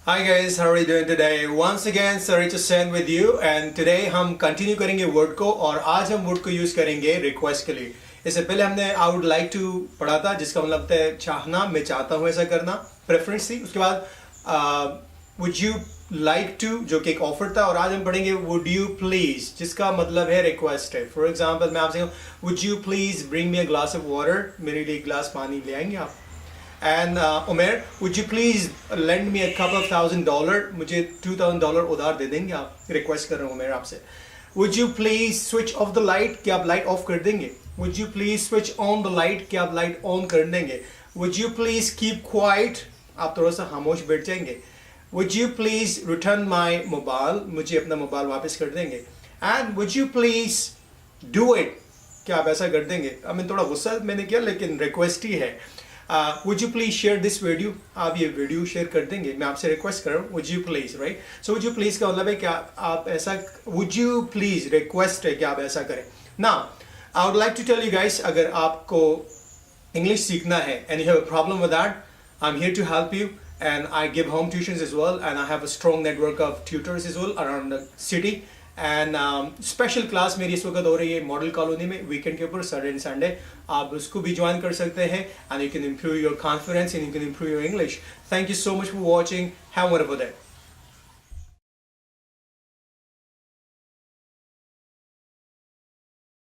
Hi guys, how are you doing today? Once again, sir H.Hussain with you and today हम continue करेंगे word को और आज हम वर्ड को यूज करेंगे रिक्वेस्ट के लिए। इससे पहले हमने आई वुड लाइक टू पढ़ा था जिसका मतलब है चाहना, मैं चाहता हूँ ऐसा करना, प्रेफरेंस थी। उसके बाद वुड यू लाइक टू जो कि एक ऑफर था और आज हम पढ़ेंगे वुड यू प्लीज जिसका मतलब है रिक्वेस्ट है। फॉर एग्जाम्पल मैं आपसे would you please bring me a glass of water, मेरे लिए एक ग्लास पानी ले आएंगे आप। And Umair, would you please lend me a couple of $1,000? मुझे $2,000 उधार दे देंगे आप? रिक्वेस्ट कर रहा हूँ उमेर आपसे। Would you please switch off the light? क्या आप लाइट ऑफ कर देंगे? Would you please switch on the light? क्या आप लाइट ऑन कर देंगे? Would you please keep quiet? आप थोड़ा सा खामोश बैठ जाएंगे। Would you please return my mobile? मुझे अपना मोबाइल वापस कर देंगे। And would you please do it? क्या आप ऐसा कर देंगे? थोड़ा गुस्सा मैंने किया लेकिन रिक्वेस्ट ही है। Would you please share this video, आप ये वीडियो शेयर कर देंगे, मैं आपसे रिक्वेस्ट कर रहा हूँ। Would you please, right? So would you please का मतलब है क्या आप ऐसा, वुड यू प्लीज रिक्वेस्ट है कि आप ऐसा करें ना। I would like to tell you guys, अगर आपको इंग्लिश सीखना है and you have a problem with that, I am here to help you and I give home tuitions as well and I have a strong network of tutors as well around the city and special class मेरी इस वक्त हो रही है model colony में weekend के ऊपर, Saturday and Sunday. आप उसको भी ज्वाइन कर सकते हैं and you can improve your confidence and you can improve your English. Thank you so much for watching. Have a wonderful day.